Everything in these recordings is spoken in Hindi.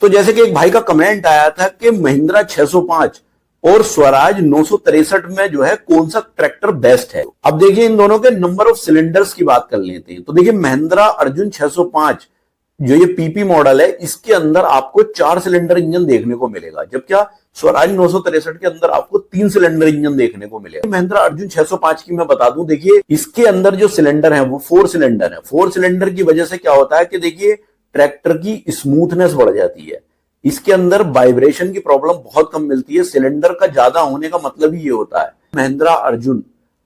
तो जैसे कि एक भाई का कमेंट आया था कि महिंद्रा 605 और स्वराज 963 में जो है कौन सा ट्रैक्टर बेस्ट है। अब देखिए इन दोनों के नंबर ऑफ सिलेंडर्स की बात कर लेते हैं। तो देखिए महिंद्रा अर्जुन 605 जो ये पीपी मॉडल है, इसके अंदर आपको 4 सिलेंडर इंजन देखने को मिलेगा, जबकि स्वराज 963 के अंदर आपको 3 सिलेंडर इंजन देखने को मिलेगा। महिंद्रा अर्जुन 605 की मैं बता दूं, देखिए इसके अंदर जो सिलेंडर है वो 4 सिलेंडर है। 4 सिलेंडर की वजह से क्या होता है कि देखिए ट्रैक्टर की स्मूथनेस बढ़ जाती है, इसके अंदर वाइब्रेशन की प्रॉब्लम बहुत कम मिलती है। सिलेंडर का ज्यादा होने का मतलब ही ये होता है। महिंद्रा अर्जुन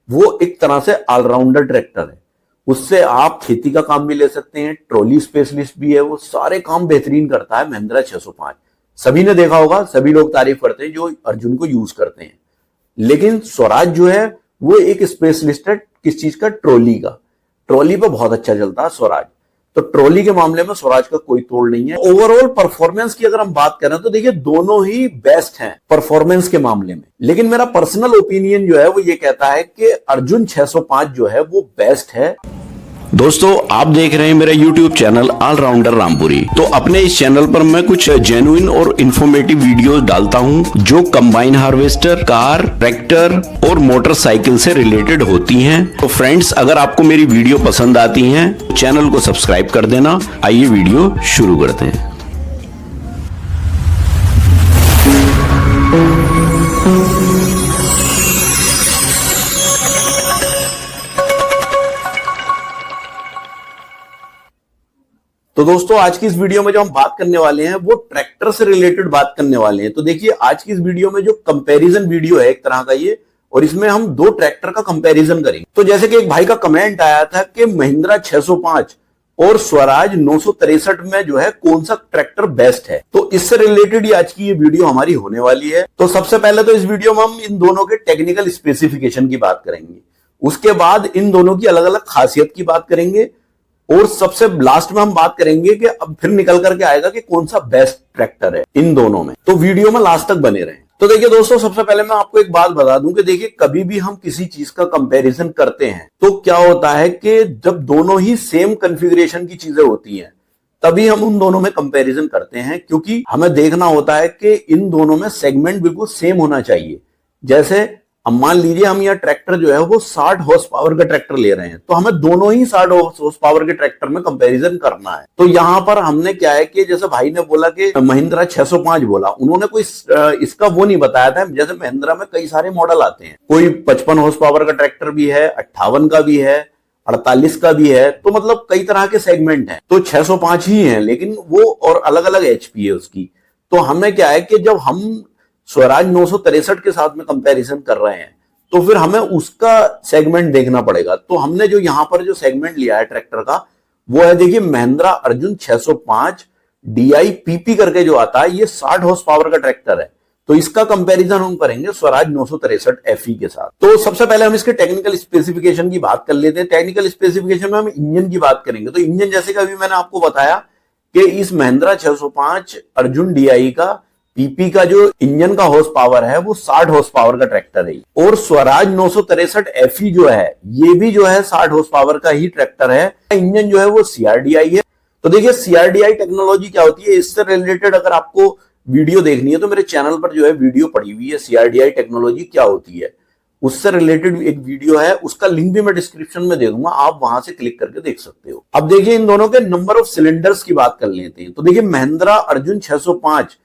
वो एक तरह से ऑलराउंडर ट्रैक्टर है, उससे आप खेती का काम भी ले सकते हैं, ट्रॉली स्पेशलिस्ट भी है, वो सारे काम बेहतरीन करता है महिंद्रा 605। सभी ने देखा होगा, सभी लोग तारीफ करते हैं जो अर्जुन को यूज करते हैं। लेकिन स्वराज जो है वो एक स्पेशलिस्ट है किस चीज का, ट्रॉली का। ट्रॉली पे बहुत अच्छा चलता है स्वराज, तो ट्रॉली के मामले में स्वराज का कोई तोड़ नहीं है। ओवरऑल परफॉर्मेंस की अगर हम बात करें तो देखिए दोनों ही बेस्ट हैं परफॉर्मेंस के मामले में, लेकिन मेरा पर्सनल ओपिनियन जो है वो ये कहता है कि अर्जुन 605 जो है वो बेस्ट है। दोस्तों आप देख रहे हैं मेरा YouTube चैनल ऑलराउंडर रामपुरी। तो अपने इस चैनल पर मैं कुछ जेन्युइन और इंफॉर्मेटिव वीडियोस डालता हूं जो कंबाइन हार्वेस्टर, कार, ट्रैक्टर और मोटरसाइकिल से रिलेटेड होती हैं। तो फ्रेंड्स अगर आपको मेरी वीडियो पसंद आती हैं तो चैनल को सब्सक्राइब कर देना। आइए वीडियो शुरू करते हैं। तो दोस्तों आज की इस वीडियो में जो हम बात करने वाले हैं वो ट्रैक्टर से रिलेटेड बात करने वाले हैं। तो देखिए आज की इस वीडियो में जो कंपैरिजन वीडियो है एक तरह का ये, और इसमें हम 2 ट्रैक्टर का कंपैरिजन करेंगे। तो जैसे कि एक भाई का कमेंट आया था कि महिंद्रा 605 और स्वराज 963 में जो है कौन सा ट्रैक्टर बेस्ट है, तो इससे रिलेटेड ही आज की ये वीडियो हमारी होने वाली है। तो सबसे पहले तो इस वीडियो में हम इन दोनों के टेक्निकल स्पेसिफिकेशन की बात करेंगे, उसके बाद इन दोनों की अलग अलग खासियत की बात करेंगे, और सबसे लास्ट में हम बात करेंगे कि अब फिर निकल करके आएगा कि कौन सा बेस्ट ट्रैक्टर है इन दोनों में। तो वीडियो में लास्ट तक बने रहें। तो देखिए दोस्तों सबसे पहले मैं आपको एक बात बता दूं कि देखिए कभी भी हम किसी चीज का कंपैरिजन करते हैं तो क्या होता है कि जब दोनों ही सेम कॉन्फ़िगरेशन की चीजें होती हैं तभी हम उन दोनों में कंपैरिजन करते हैं, क्योंकि हमें देखना होता है कि इन दोनों में सेगमेंट बिल्कुल सेम होना चाहिए। जैसे अब मान लीजिए हम यह ट्रैक्टर जो है वो 60 हॉर्स पावर का ट्रैक्टर ले रहे हैं, तो हमें दोनों ही 60 हॉर्स पावर के ट्रैक्टर में कंपैरिजन करना है। तो यहां पर हमने क्या है कि जैसे भाई ने बोला कि महिंद्रा 605 बोला, उन्होंने कोई इसका वो नहीं बताया था। जैसे महिंद्रा में कई सारे मॉडल आते हैं, कोई 55 हॉर्स पावर का ट्रैक्टर भी है, 58 का भी है, 48 का भी है, तो मतलब कई तरह के सेगमेंट हैं। तो 605 ही है, लेकिन वो और अलग अलग एचपी है उसकी। तो हमें क्या है कि जब हम स्वराज 963 के साथ में कंपैरिजन कर रहे हैं तो फिर हमें उसका सेगमेंट देखना पड़ेगा। तो हमने जो यहां पर जो सेगमेंट लिया है ट्रैक्टर का वो है देखिए महिंद्रा अर्जुन 605 DI PP करके जो आता है, ये 60 हॉर्स पावर का ट्रैक्टर है। तो इसका कंपैरिजन हम करेंगे स्वराज 963 FE के साथ। तो सबसे पहले हम इसके टेक्निकल स्पेसिफिकेशन की बात कर लेते हैं। टेक्निकल स्पेसिफिकेशन में हम इंजन की बात करेंगे। तो इंजन जैसे कि अभी मैंने आपको बताया कि इस महिंद्रा 605 अर्जुन DI का पीपी का जो इंजन का हॉर्स पावर है वो 60 हॉर्स पावर का ट्रैक्टर है, और स्वराज 963 FE जो है ये भी जो है 60 हॉर्स पावर का ही ट्रैक्टर है। इंजन जो है वो CRDI है। तो देखिए CRDI टेक्नोलॉजी क्या होती है, इससे रिलेटेड अगर आपको वीडियो देखनी है तो मेरे चैनल पर जो है वीडियो पड़ी हुई है, CRDI टेक्नोलॉजी क्या होती है उससे रिलेटेड एक वीडियो है, उसका लिंक भी मैं डिस्क्रिप्शन में दे दूंगा, आप वहां से क्लिक करके देख सकते हो। अब देखिए इन दोनों के नंबर ऑफ सिलेंडर्स की बात कर लेते हैं। तो देखिए महिंद्रा अर्जुन 605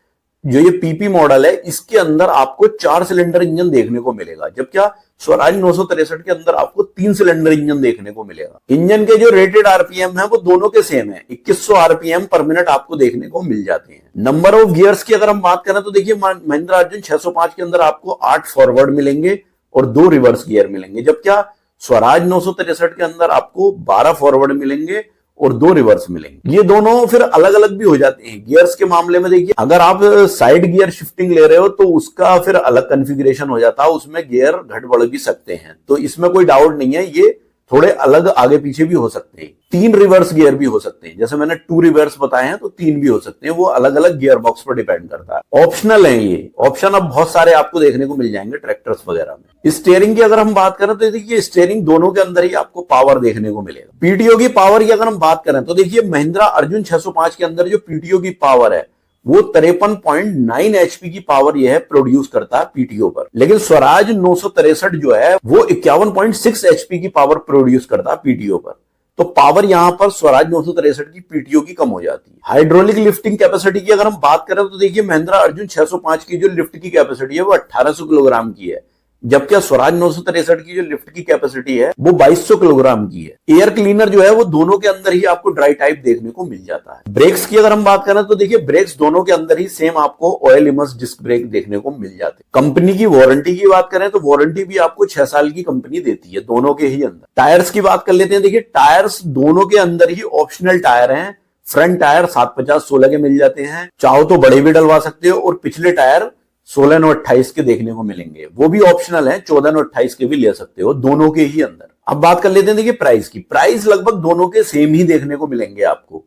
जो ये पीपी मॉडल है इसके अंदर आपको 4 सिलेंडर इंजन देखने को मिलेगा, जबकि स्वराज 963 के अंदर आपको 3 सिलेंडर इंजन देखने को मिलेगा। इंजन के जो रेटेड आरपीएम है वो दोनों के सेम है, 2100 आरपीएम पर मिनट आपको देखने को मिल जाते हैं। नंबर ऑफ गियर्स की अगर हम बात करें तो देखिए महिंद्रा अर्जुन 605 के अंदर आपको 8 फॉरवर्ड मिलेंगे और 2 रिवर्स गियर मिलेंगे, जबकि स्वराज 963 के अंदर आपको 12 फॉरवर्ड मिलेंगे और 2 रिवर्स मिलेंगे। ये दोनों फिर अलग अलग भी हो जाते हैं। गियर्स के मामले में देखिए अगर आप साइड गियर शिफ्टिंग ले रहे हो तो उसका फिर अलग कॉन्फ़िगरेशन हो जाता है, उसमें गियर घट बढ़ भी सकते हैं, तो इसमें कोई डाउट नहीं है, ये थोड़े अलग आगे पीछे भी हो सकते हैं। 3 रिवर्स गियर भी हो सकते हैं, जैसे मैंने 2 रिवर्स बताए हैं तो 3 भी हो सकते हैं, वो अलग अलग गियर बॉक्स पर डिपेंड करता है। ऑप्शनल है ये ऑप्शन, अब बहुत सारे आपको देखने को मिल जाएंगे ट्रैक्टर्स वगैरह में। स्टीयरिंग की अगर हम बात करें तो देखिए स्टीयरिंग दोनों के अंदर ही आपको पावर देखने को मिलेगा। पीटीओ की पावर की अगर हम बात करें तो देखिए महिंद्रा अर्जुन 605 के अंदर जो पीटीओ की पावर है वो 53.9 एचपी की पावर यह प्रोड्यूस करता है पीटीओ पर। लेकिन स्वराज 963 जो है वो 51.6 एचपी की पावर प्रोड्यूस करता है पीटीओ पर। तो पावर यहां पर स्वराज 963 की पीटीओ की कम हो जाती है। हाइड्रोलिक लिफ्टिंग कैपेसिटी की अगर हम बात करें तो देखिए महिंद्रा अर्जुन 605 की जो लिफ्ट की कैपेसिटी है वो 1800 किलोग्राम की है, जबकि स्वराज 963 की जो लिफ्ट की कैपेसिटी है वो 2200 किलोग्राम की है। एयर क्लीनर जो है वो दोनों के अंदर ही आपको ड्राई टाइप देखने को मिल जाता है। ब्रेक्स की अगर हम बात करें तो देखिए ब्रेक्स दोनों के अंदर ही सेम आपको ऑयल इमर्स डिस्क ब्रेक देखने को मिल जाते हैं। कंपनी की वारंटी की बात करें तो वारंटी भी आपको 6 साल की कंपनी देती है दोनों के ही अंदर। टायर्स की बात कर लेते हैं। देखिए टायर्स दोनों के अंदर ही ऑप्शनल टायर हैं। फ्रंट टायर 750/16 के मिल जाते हैं, चाहो तो बड़े भी डलवा सकते हो, और पिछले टायर 16/28 के देखने को मिलेंगे, वो भी ऑप्शनल है, 14/28 के भी ले सकते हो दोनों के ही अंदर। अब बात कर लेते हैं देखिए प्राइस की। प्राइस लगभग दोनों के सेम ही देखने को मिलेंगे आपको,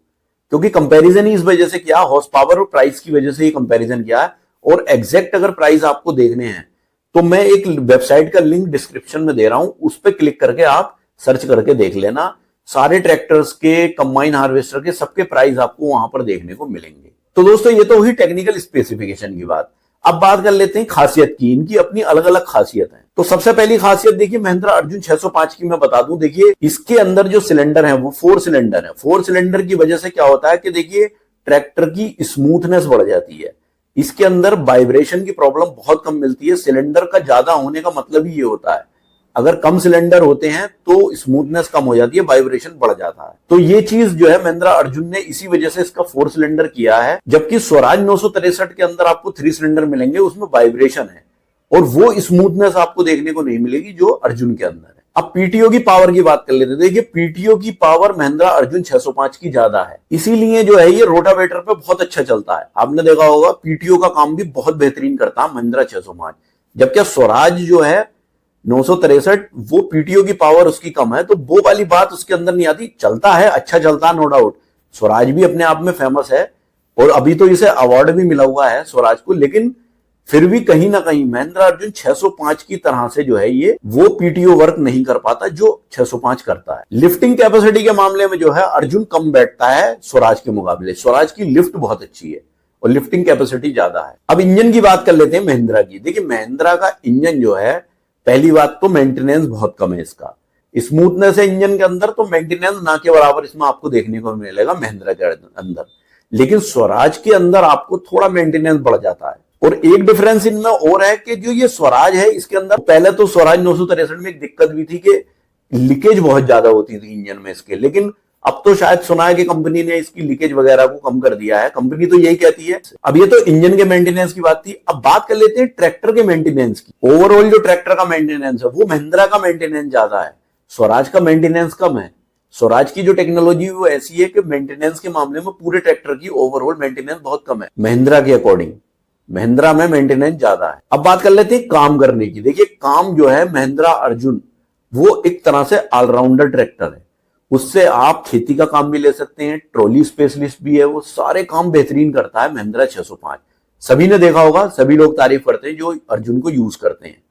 क्योंकि कंपैरिजन ही इस वजह से किया, हॉर्स पावर और प्राइस की वजह से ही कंपैरिजन किया है। और एग्जैक्ट अगर प्राइस आपको देखने हैं तो मैं एक वेबसाइट का लिंक डिस्क्रिप्शन में दे रहा हूं, उस पर क्लिक करके आप सर्च करके देख लेना। सारे ट्रैक्टर्स के, कंबाइन हार्वेस्टर के, सबके प्राइस आपको वहां पर देखने को मिलेंगे। तो दोस्तों ये तो हुई टेक्निकल स्पेसिफिकेशन की बात। अब बात कर लेते हैं खासियत की। इनकी अपनी अलग अलग खासियत है। तो सबसे पहली खासियत देखिए महिंद्रा अर्जुन 605 की मैं बता दूं। देखिए इसके अंदर जो सिलेंडर है वो 4 सिलेंडर है। 4 सिलेंडर की वजह से क्या होता है कि देखिए ट्रैक्टर की स्मूथनेस बढ़ जाती है। इसके अंदर वाइब्रेशन की प्रॉब्लम बहुत कम मिलती है। सिलेंडर का ज्यादा होने का मतलब ही ये होता है, अगर कम सिलेंडर होते हैं तो स्मूथनेस कम हो जाती है, वाइब्रेशन बढ़ जाता है। तो ये चीज जो है महिंद्रा अर्जुन ने इसी वजह से इसका 4 सिलेंडर किया है। जबकि स्वराज 963 के अंदर आपको 3 सिलेंडर मिलेंगे, उसमें वाइब्रेशन है और वो स्मूथनेस आपको देखने को नहीं मिलेगी जो अर्जुन के अंदर है। अब पीटीओ की पावर की बात कर लेते हैं। देखिए पीटीओ की पावर महिंद्रा अर्जुन 605 की ज्यादा है, इसीलिए जो है ये रोटावेटर पे बहुत अच्छा चलता है। आपने देखा होगा पीटीओ का काम भी बहुत बेहतरीन करता है महिंद्रा 605। जबकि स्वराज जो है 963 वो पीटीओ की पावर उसकी कम है, तो वो वाली बात उसके अंदर नहीं आती। चलता है, अच्छा चलता है, नो डाउट। स्वराज भी अपने आप में फेमस है और अभी तो इसे अवार्ड भी मिला हुआ है स्वराज को, लेकिन फिर भी कहीं ना कहीं महिंद्रा अर्जुन 605 की तरह से जो है ये वो पीटीओ वर्क नहीं कर पाता जो 605 करता है। लिफ्टिंग कैपेसिटी के मामले में जो है अर्जुन कम बैठता है स्वराज के मुकाबले। स्वराज की लिफ्ट बहुत अच्छी है और लिफ्टिंग कैपेसिटी ज्यादा है। अब इंजन की बात कर लेते हैं महिंद्रा की। देखिए महिंद्रा का इंजन जो है, पहली बात तो मेंटेनेंस बहुत कम है इसका। स्मूथनेस है इंजन के अंदर, तो मेंटेनेंस ना के बराबर इसमें आपको देखने को मिलेगा महिंद्रा के अंदर। लेकिन स्वराज के अंदर आपको थोड़ा मेंटेनेंस बढ़ जाता है। और एक डिफरेंस इनमें और है कि जो ये स्वराज है इसके अंदर, पहले तो स्वराज 963 में एक दिक्कत भी थी कि लीकेज बहुत ज्यादा होती थी इंजन में इसके, लेकिन अब तो शायद सुना है कि कंपनी ने इसकी लीकेज वगैरह को कम कर दिया है। कंपनी तो यही कहती है। अब ये तो इंजन के मेंटेनेंस की बात थी। अब बात कर लेते हैं ट्रैक्टर के मेंटेनेंस की। ओवरऑल जो ट्रैक्टर का मेंटेनेंस है वो महिंद्रा का मेंटेनेंस ज्यादा है, स्वराज का मेंटेनेंस कम है। स्वराज की जो टेक्नोलॉजी वो ऐसी है कि मेंटेनेंस के मामले में पूरे ट्रैक्टर की ओवरऑल मेंटेनेंस बहुत कम है महिंद्रा के अकॉर्डिंग। महिंद्रा में मेंटेनेंस ज्यादा है। अब बात कर लेते हैं काम करने की। देखिए काम जो है महिंद्रा अर्जुन वो एक तरह से ऑलराउंडर ट्रैक्टर है। उससे आप खेती का काम भी ले सकते हैं, ट्रॉली स्पेशलिस्ट भी है, वो सारे काम बेहतरीन करता है महिंद्रा 605। सभी ने देखा होगा, सभी लोग तारीफ करते हैं जो अर्जुन को यूज करते हैं।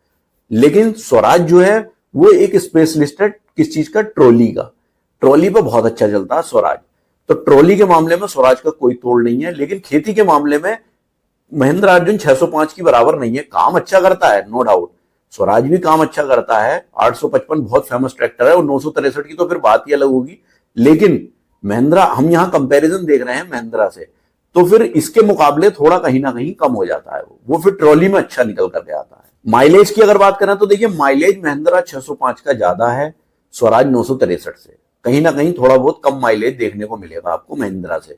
लेकिन स्वराज जो है वो एक स्पेशलिस्ट है किस चीज का, ट्रॉली का। ट्रॉली पे बहुत अच्छा चलता है स्वराज। तो ट्रॉली के मामले में स्वराज का कोई तोड़ नहीं है, लेकिन खेती के मामले में महिंद्रा अर्जुन 605 की बराबर नहीं है। काम अच्छा करता है, नो डाउट, स्वराज भी काम अच्छा करता है। 855 बहुत फेमस ट्रैक्टर है और 963 की तो फिर बात ही अलग होगी। लेकिन महिंद्रा, हम यहां कंपैरिजन देख रहे हैं महिंद्रा से, तो फिर इसके मुकाबले थोड़ा कहीं ना कहीं कम हो जाता है। वो फिर ट्रॉली में अच्छा निकल करके आता है। माइलेज की अगर बात करें तो देखिए माइलेज महिंद्रा 605 का ज्यादा है स्वराज 963 से। कहीं ना कहीं थोड़ा बहुत कम माइलेज देखने को मिलेगा आपको महिंद्रा से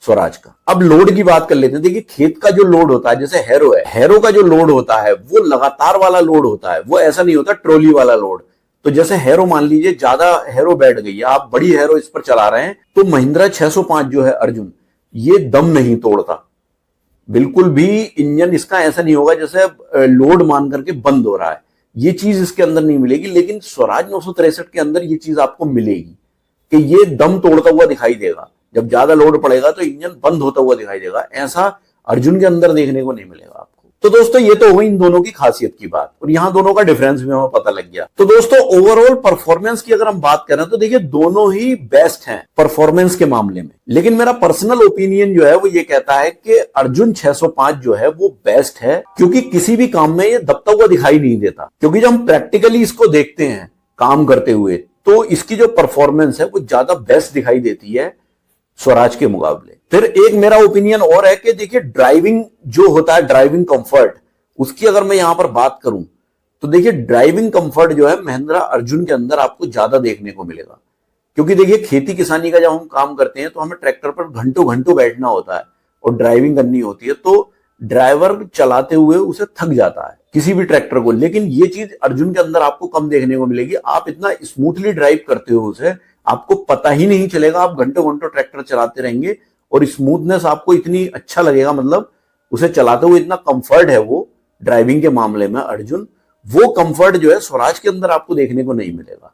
स्वराज का। अब लोड की बात कर लेते हैं। देखिए खेत का जो लोड होता है, जैसे हैरो है, हैरो का जो लोड होता है वो लगातार वाला लोड होता है, वो ऐसा नहीं होता ट्रॉली वाला लोड। तो जैसे हैरो मान लीजिए ज्यादा हैरो बैठ गई है, आप बड़ी हैरो इस पर चला रहे हैं, तो महिंद्रा 605 जो है अर्जुन ये दम नहीं तोड़ता बिल्कुल भी। इंजन इसका ऐसा नहीं होगा जैसे लोड मान करके बंद हो रहा है, ये चीज इसके अंदर नहीं मिलेगी। लेकिन स्वराज 963 के अंदर ये चीज आपको मिलेगी कि ये दम तोड़ता हुआ दिखाई देगा। जब ज्यादा लोड पड़ेगा तो इंजन बंद होता हुआ दिखाई देगा। ऐसा अर्जुन के अंदर देखने को नहीं मिलेगा आपको। तो दोस्तों ये तो हुई इन दोनों की खासियत की बात, और यहां दोनों का डिफरेंस भी हमें पता लग गया। तो दोस्तों ओवरऑल परफॉर्मेंस की अगर हम बात करें तो देखिए दोनों ही बेस्ट हैं परफॉर्मेंस के मामले में, लेकिन मेरा पर्सनल ओपिनियन जो है वो ये कहता है कि अर्जुन 605 जो है वो बेस्ट है, क्योंकि किसी भी काम में ये दबता हुआ दिखाई नहीं देता। क्योंकि जब हम प्रैक्टिकली इसको देखते हैं काम करते हुए तो इसकी जो परफॉर्मेंस है वो ज्यादा बेस्ट दिखाई देती है स्वराज के मुकाबले। फिर एक मेरा ओपिनियन और है कि देखिए ड्राइविंग जो होता है, ड्राइविंग कंफर्ट, उसकी अगर मैं यहां पर बात करूं तो देखिए ड्राइविंग कंफर्ट जो है महिंद्रा अर्जुन के अंदर आपको ज्यादा देखने को मिलेगा। क्योंकि देखिए खेती किसानी का जब हम काम करते हैं तो हमें ट्रैक्टर पर घंटों घंटों बैठना होता है और ड्राइविंग करनी होती है, तो ड्राइवर चलाते हुए उसे थक जाता है किसी भी ट्रैक्टर को। लेकिन ये चीज अर्जुन के अंदर आपको कम देखने को मिलेगी। आप इतना स्मूथली ड्राइव करते हो उसे, आपको पता ही नहीं चलेगा, आप घंटों घंटों ट्रैक्टर चलाते रहेंगे और स्मूथनेस आपको इतनी अच्छा लगेगा, मतलब उसे चलाते हुए इतना कंफर्ट है वो ड्राइविंग के मामले में अर्जुन, वो कंफर्ट जो है स्वराज के अंदर आपको देखने को नहीं मिलेगा।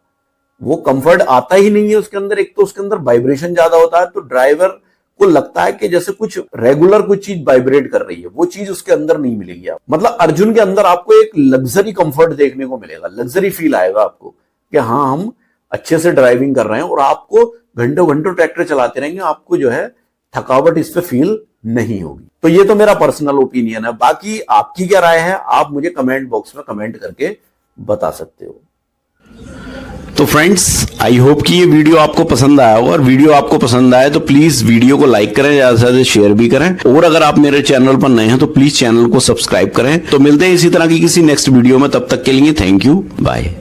वो कंफर्ट आता ही नहीं है उसके अंदर। एक तो उसके अंदर वाइब्रेशन ज्यादा होता है, तो ड्राइवर को लगता है कि जैसे कुछ रेगुलर कुछ चीज वाइब्रेट कर रही है, वो चीज उसके अंदर नहीं मिलेगी। आप मतलब अर्जुन के अंदर आपको एक लग्जरी कंफर्ट देखने को मिलेगा, लग्जरी फील आएगा आपको कि हाँ हम अच्छे से ड्राइविंग कर रहे हैं, और आपको घंटों घंटों ट्रैक्टर चलाते रहेंगे, आपको जो है थकावट इस पे फील नहीं होगी। तो ये तो मेरा पर्सनल ओपिनियन है। बाकी आपकी क्या राय है आप मुझे कमेंट बॉक्स में कमेंट करके बता सकते हो। तो फ्रेंड्स आई होप कि ये वीडियो आपको पसंद आया होगा, और वीडियो आपको पसंद आए तो प्लीज वीडियो को लाइक करें, ज्यादा से ज्यादा शेयर भी करें, और अगर आप मेरे चैनल पर नए हैं तो प्लीज चैनल को सब्सक्राइब करें। तो मिलते हैं इसी तरह की किसी नेक्स्ट वीडियो में, तब तक के लिए थैंक यू, बाय।